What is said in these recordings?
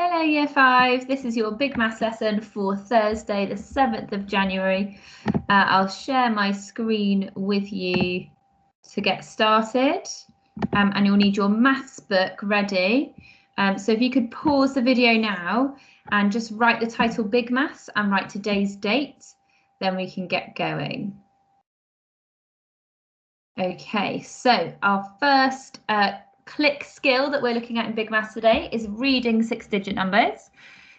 Hello Year 5, this is your big maths lesson for Thursday the 7th of January. I'll share my screen with you to get started and you'll need your maths book ready. So if you could pause the video now and just write the title Big Maths and write today's date, then we can get going. Okay, so our first CLIC skill that we're looking at in Big Maths today is reading 6-digit numbers.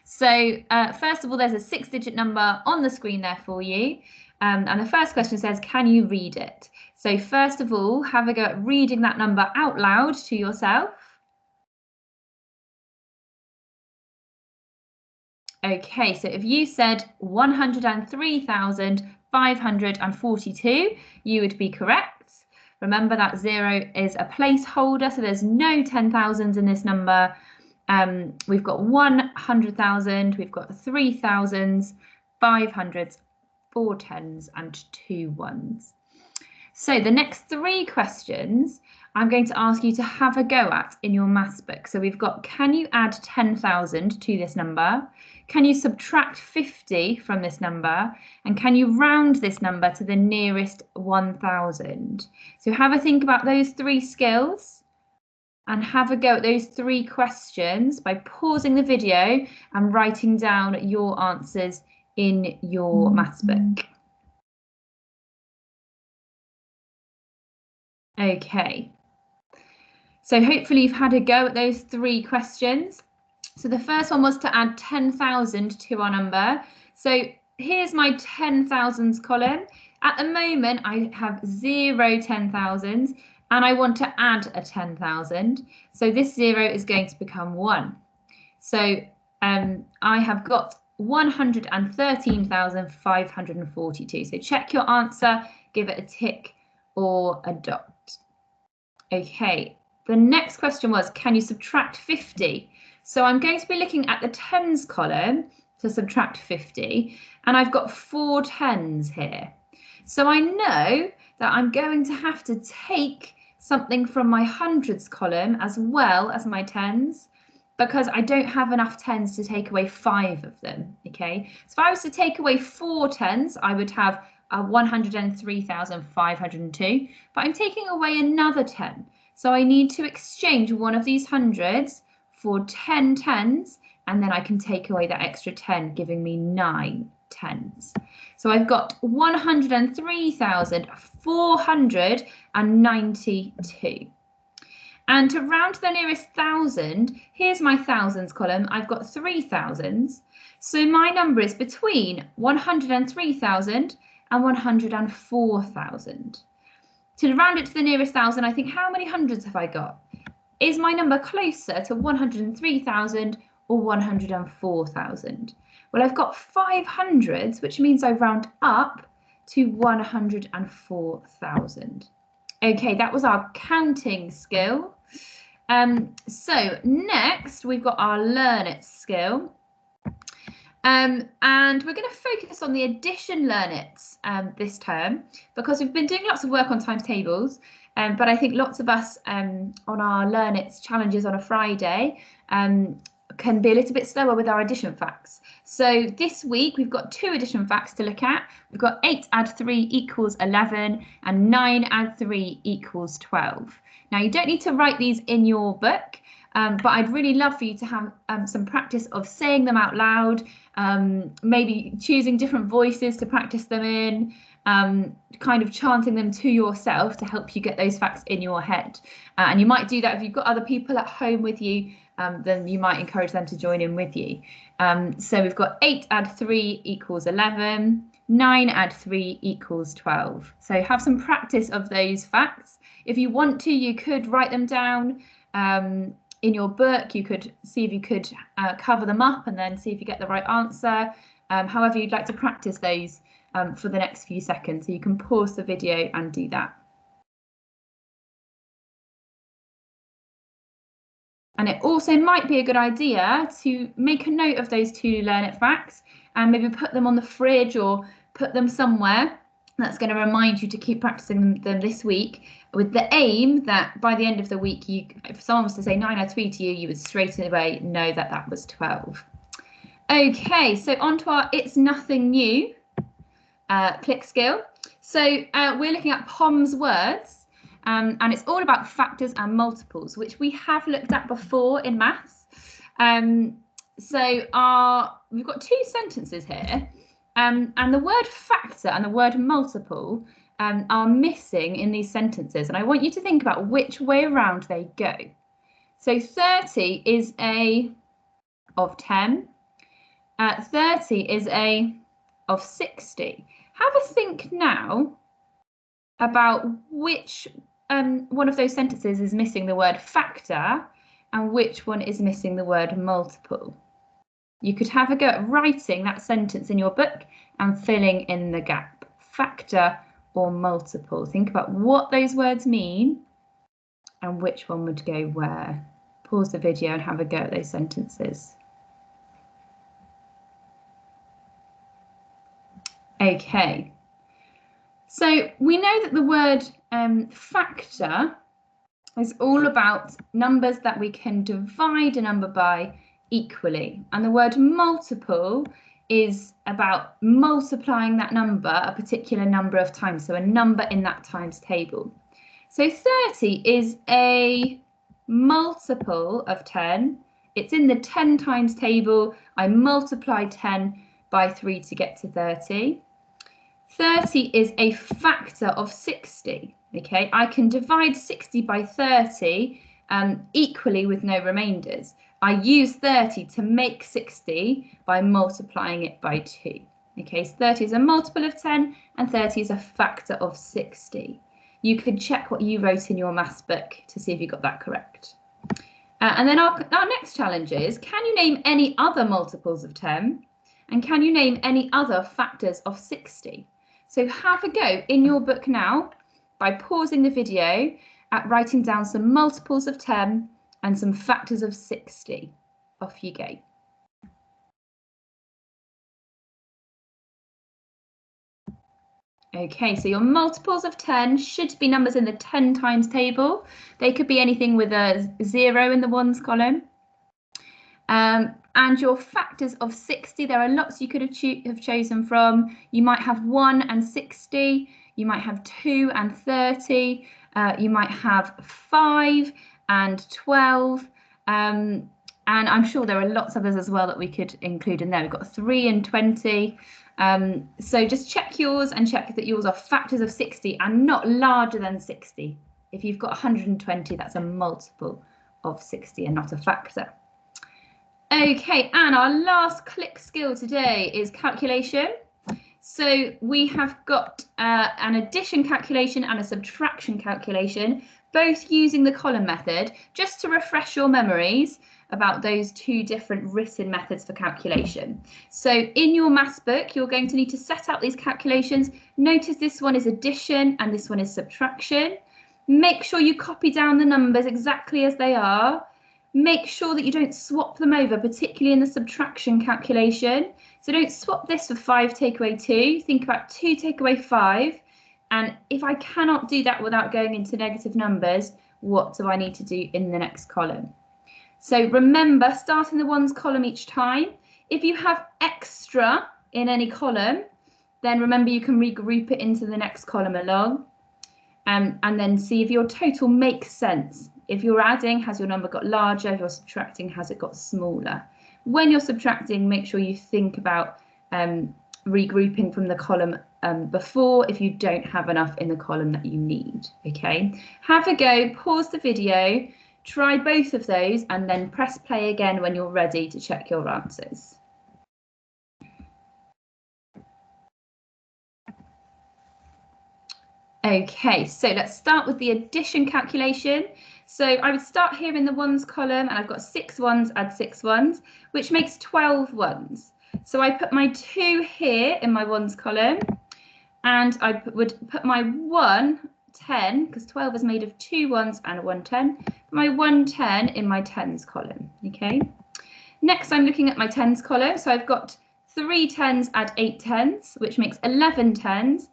So first of all, there's a 6-digit number on the screen there for you. And the first question says, can you read it? So first of all, have a go at reading that number out loud to yourself. Okay, so if you said 103,542, you would be correct. Remember that 0 is a placeholder, so there's no 10,000s in this number. We've got 100,000, we've got 3,000s, 500s, 4 10s, and 2 1s. So the next 3 questions I'm going to ask you to have a go at in your maths book. So we've got, can you add 10,000 to this number? Can you subtract 50 from this number? And can you round this number to the nearest 1,000? So have a think about those 3 skills and have a go at those 3 questions by pausing the video and writing down your answers in your maths book. Okay, so hopefully you've had a go at those 3 questions. So the first one was to add 10,000 to our number. So here's my 10,000s column. At the moment, I have 0 10,000s and I want to add a 10,000. So this 0 is going to become 1. So I have got 113,542. So check your answer, give it a tick or a dot. Okay, the next question was, can you subtract 50? So I'm going to be looking at the tens column to subtract 50, and I've got 4 10s here. So I know that I'm going to have to take something from my hundreds column as well as my tens, because I don't have enough tens to take away 5 of them, okay? So if I was to take away 4 tens, I would have 103,502, but I'm taking away another 10. So I need to exchange one of these hundreds for 10 tens, and then I can take away that extra 10, giving me 9 tens. So I've got 103,492. And to round to the nearest 1,000, here's my thousands column. I've got 3 thousands. So my number is between 103,000 and 104,000. To round it to the nearest 1,000, I think, how many hundreds have I got? Is my number closer to 103,000 or 104,000? Well, I've got 5 hundreds, which means I round up to 104,000. Okay, that was our counting skill. So next we've got our learn it skill. And we're going to focus on the addition learn it this term, because we've been doing lots of work on times tables, but I think lots of us on our learn it challenges on a Friday can be a little bit slower with our addition facts. So this week we've got 2 addition facts to look at. We've got 8 add 3 equals 11 and 9 add 3 equals 12. Now you don't need to write these in your book, but I'd really love for you to have some practice of saying them out loud, maybe choosing different voices to practice them in, kind of chanting them to yourself to help you get those facts in your head. And you might do that if you've got other people at home with you, then you might encourage them to join in with you. So we've got 8 add 3 equals 11, 9 add 3 equals 12. So have some practice of those facts. If you want to, you could write them down in your book. You could see if you could cover them up and then see if you get the right answer. However you'd like to practice those for the next few seconds. So you can pause the video and do that. And it also might be a good idea to make a note of those 2 learn it facts and maybe put them on the fridge or put them somewhere That's going to remind you to keep practicing them this week, with the aim that by the end of the week, if someone was to say 9 or 3 to you, you would straight away know that that was 12. Okay, so on to our It's Nothing New CLIC skill. So we're looking at POM's words, and it's all about factors and multiples, which we have looked at before in maths. So we've got 2 sentences here. And the word factor and the word multiple are missing in these sentences. And I want you to think about which way around they go. So 30 is a of 10. 30 is a of 60. Have a think now about which one of those sentences is missing the word factor and which one is missing the word multiple. You could have a go at writing that sentence in your book and filling in the gap, factor or multiple. Think about what those words mean and which one would go where. Pause the video and have a go at those sentences. Okay, so we know that the word factor is all about numbers that we can divide a number by equally, and the word multiple is about multiplying that number a particular number of times, so a number in that times table. So 30 is a multiple of 10. It's in the 10 times table. I multiply 10 by 3 to get to 30. 30 is a factor of 60. Okay, I can divide 60 by 30 equally with no remainders. I use 30 to make 60 by multiplying it by 2. Okay, so 30 is a multiple of 10 and 30 is a factor of 60. You could check what you wrote in your maths book to see if you got that correct. And then our next challenge is, can you name any other multiples of 10? And can you name any other factors of 60? So have a go in your book now by pausing the video at writing down some multiples of 10 and some factors of 60. Off you go. Okay, so your multiples of 10 should be numbers in the 10 times table. They could be anything with a 0 in the ones column. And your factors of 60, there are lots you could have chosen from. You might have 1 and 60, you might have 2 and 30, you might have 5 and 12, and I'm sure there are lots of others as well that we could include in there. We've got 3 and 20. So just check yours and check that yours are factors of 60 and not larger than 60. If you've got 120, that's a multiple of 60 and not a factor. Okay, and our last CLIC skill today is calculation. So we have got an addition calculation and a subtraction calculation, both using the column method, just to refresh your memories about those 2 different written methods for calculation. So in your maths book, you're going to need to set out these calculations. Notice this one is addition and this one is subtraction. Make sure you copy down the numbers exactly as they are. Make sure that you don't swap them over, particularly in the subtraction calculation. So don't swap this for 5 take away 2. Think about 2 take away 5. And if I cannot do that without going into negative numbers, what do I need to do in the next column? So remember, start in the ones column each time. If you have extra in any column, then remember you can regroup it into the next column along. And then see if your total makes sense. If you're adding, has your number got larger? If you're subtracting, has it got smaller? When you're subtracting, make sure you think about regrouping from the column before if you don't have enough in the column that you need. Okay, have a go, pause the video, try both of those, and then press play again when you're ready to check your answers. Okay, so let's start with the addition calculation. So I would start here in the ones column, and I've got 6 ones, add 6 ones, which makes 12 ones. So I put my 2 here in my ones column, and I would put my 1, 10, because 12 is made of 2 ones and a 1 10, my 1 10 in my tens column. Okay. Next, I'm looking at my tens column. So I've got 3 tens, add 8 tens, which makes 11 tens.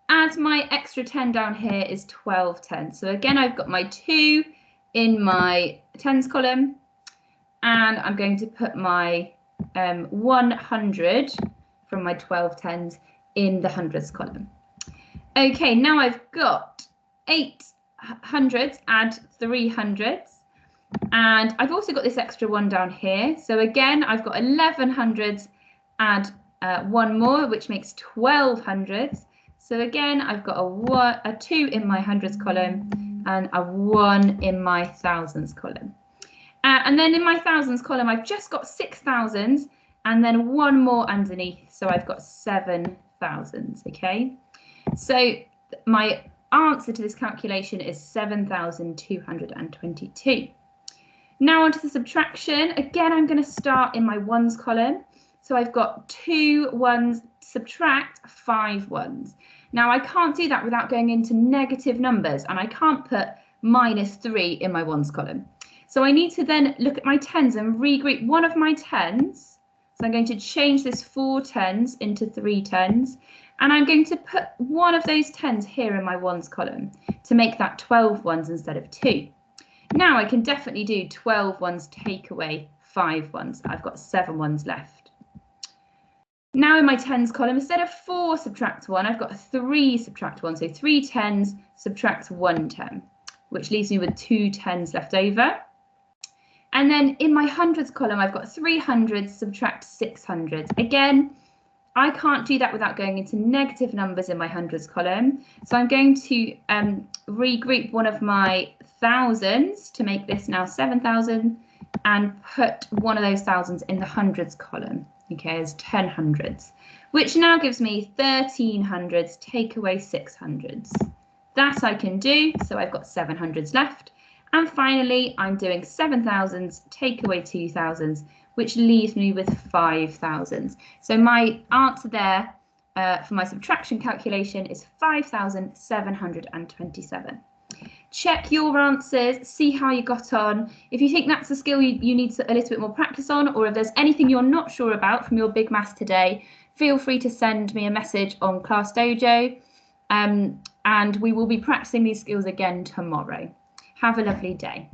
add my extra 10 down here is 12 tens. So again, I've got my 2 in my tens column, and I'm going to put my 100 from my 12 tens in the hundreds column. Okay, now I've got 8 hundreds, add 3 hundreds, and I've also got this extra 1 down here. So again, I've got 11 hundreds, add 1 more, which makes 12 hundreds. So again, I've got a 2 in my hundreds column and a 1 in my thousands column. And then in my thousands column, I've just got 6 thousands and then 1 more underneath. So I've got 7 thousands, okay? So my answer to this calculation is 7,222. Now onto the subtraction. Again, I'm going to start in my ones column. So I've got 2 ones, subtract 5 ones. Now I can't do that without going into negative numbers, and I can't put -3 in my ones column. So I need to then look at my tens and regroup one of my tens. So I'm going to change this 4 tens into 3 tens, and I'm going to put one of those tens here in my ones column to make that 12 ones instead of 2. Now I can definitely do 12 ones take away 5 ones. I've got 7 ones left. Now in my tens column, instead of 4 subtract 1, I've got 3 subtract 1. So 3 tens subtract 1 10, which leaves me with 2 tens left over. And then in my hundreds column, I've got 3 hundreds subtract 6 hundreds. Again, I can't do that without going into negative numbers in my hundreds column. So I'm going to regroup one of my thousands to make this now 7,000 and put one of those thousands in the hundreds column. Okay, as 10 hundreds, which now gives me 13 hundreds, take away 6 hundreds. That I can do, so I've got 7 hundreds left. And finally, I'm doing 7 thousands, take away 2 thousands, which leaves me with 5 thousands. So my answer there for my subtraction calculation is 5,727. Check your answers, see how you got on. If you think that's a skill you need a little bit more practice on, or if there's anything you're not sure about from your big maths today, feel free to send me a message on Class Dojo, and we will be practicing these skills again tomorrow. Have a lovely day.